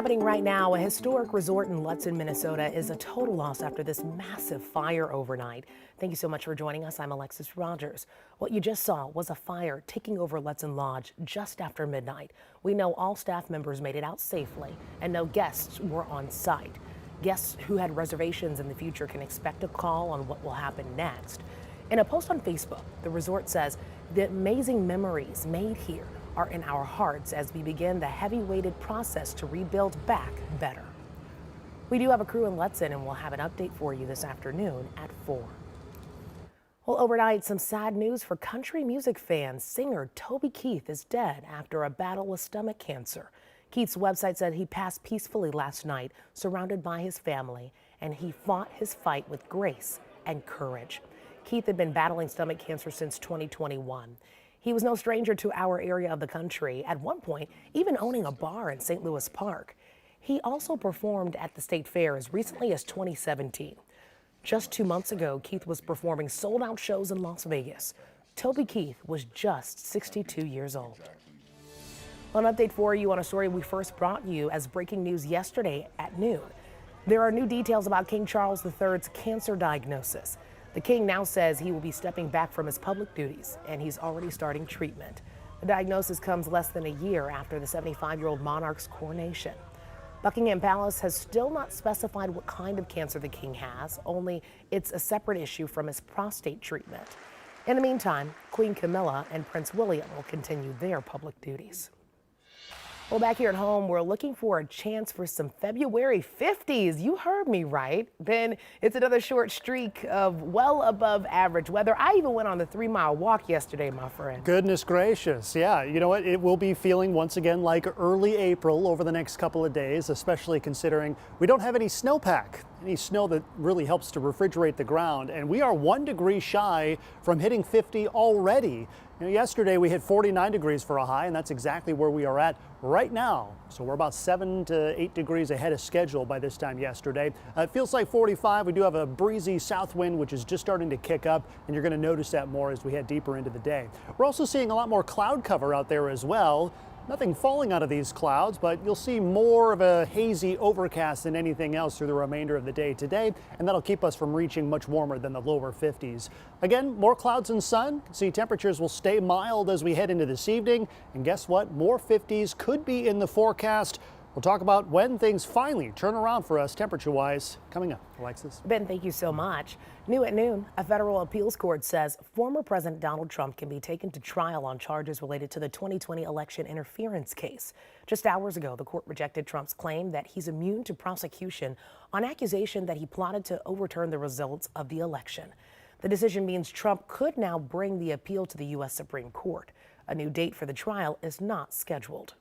Happening right now, a historic resort in Lutsen, Minnesota is a total loss after this massive fire overnight. Thank you so much for joining us. I'm Alexis Rogers. What you just saw was a fire taking over Lutsen Lodge just after midnight. We know all staff members made it out safely and no guests were on site. Guests who had reservations in the future can expect a call on what will happen next. In a post on Facebook, the resort says the amazing memories made here are in our hearts as we begin the heavy-weighted process to rebuild back better. We do have a crew in Lutsen and we'll have an update for you this afternoon at 4. Well, overnight, some sad news for country music fans. Singer Toby Keith is dead after a battle with stomach cancer. Keith's website said he passed peacefully last night, surrounded by his family, and he fought his fight with grace and courage. Keith had been battling stomach cancer since 2021. He was no stranger to our area of the country, at one point even owning a bar in St. Louis Park. He also performed at the State Fair as recently as 2017. Just 2 months ago, Keith was performing sold-out shows in Las Vegas. Toby Keith was just 62 years old. Well, an update for you on a story we first brought you as breaking news yesterday at noon. There are new details about King Charles III's cancer diagnosis. The king now says he will be stepping back from his public duties, and he's already starting treatment. The diagnosis comes less than a year after the 75-year-old monarch's coronation. Buckingham Palace has still not specified what kind of cancer the king has, only it's a separate issue from his prostate treatment. In the meantime, Queen Camilla and Prince William will continue their public duties. Well, back here at home, we're looking for a chance for some February 50s. You heard me right. Then it's another short streak of well above average weather. I even went on the 3-mile walk yesterday, my friend. Goodness gracious. Yeah, you know what? It will be feeling once again like early April over the next couple of days, especially considering we don't have any snowpack, any snow that really helps to refrigerate the ground. And we are 1 degree shy from hitting 50 already. You know, yesterday we hit 49 degrees for a high, and that's exactly where we are at right now. So we're about 7 to 8 degrees ahead of schedule by this time yesterday. It feels like 45. We do have a breezy south wind, which is just starting to kick up, and you're going to notice that more as we head deeper into the day. We're also seeing a lot more cloud cover out there as well. Nothing falling out of these clouds, but you'll see more of a hazy overcast than anything else through the remainder of the day today, and that'll keep us from reaching much warmer than the lower 50s. Again, more clouds and sun. See, temperatures will stay mild as we head into this evening, and guess what? More 50s could be in the forecast. We'll talk about when things finally turn around for us temperature-wise coming up. Alexis. Ben, thank you so much. New at noon, a federal appeals court says former President Donald Trump can be taken to trial on charges related to the 2020 election interference case. Just hours ago, the court rejected Trump's claim that he's immune to prosecution on accusation that he plotted to overturn the results of the election. The decision means Trump could now bring the appeal to the U.S. Supreme Court. A new date for the trial is not scheduled.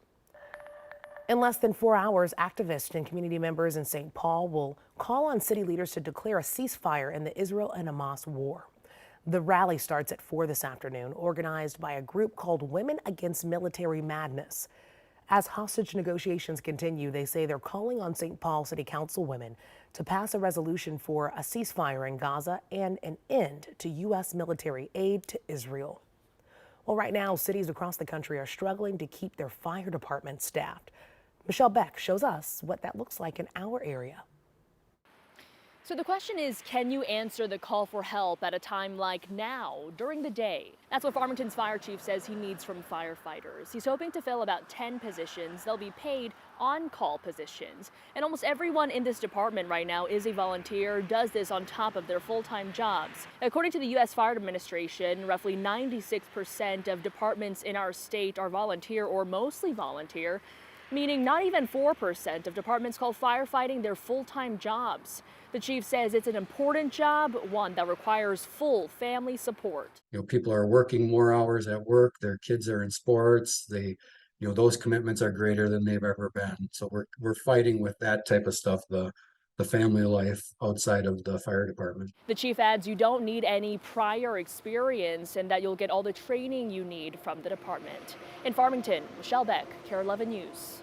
In less than 4 hours, activists and community members in St. Paul will call on city leaders to declare a ceasefire in the Israel and Hamas war. The rally starts at 4 this afternoon, organized by a group called Women Against Military Madness. As hostage negotiations continue, they say they're calling on St. Paul City Council women to pass a resolution for a ceasefire in Gaza and an end to U.S. military aid to Israel. Well, right now, cities across the country are struggling to keep their fire departments staffed. Michelle Beck shows us what that looks like in our area. So the question is, can you answer the call for help at a time like now, during the day? That's what Farmington's fire chief says he needs from firefighters. He's hoping to fill about 10 positions. They'll be paid on-call positions. And almost everyone in this department right now is a volunteer, does this on top of their full-time jobs. According to the U.S. Fire Administration, roughly 96% of departments in our state are volunteer or mostly volunteer, meaning not even 4% of departments call firefighting their full-time jobs. The chief says it's an important job, one that requires full family support. You know, people are working more hours at work, their kids are in sports, those commitments are greater than they've ever been. So we're fighting with that type of stuff, the family life outside of the fire department. The chief adds you don't need any prior experience and that you'll get all the training you need from the department. In Farmington, Michelle Beck, KARE 11 News.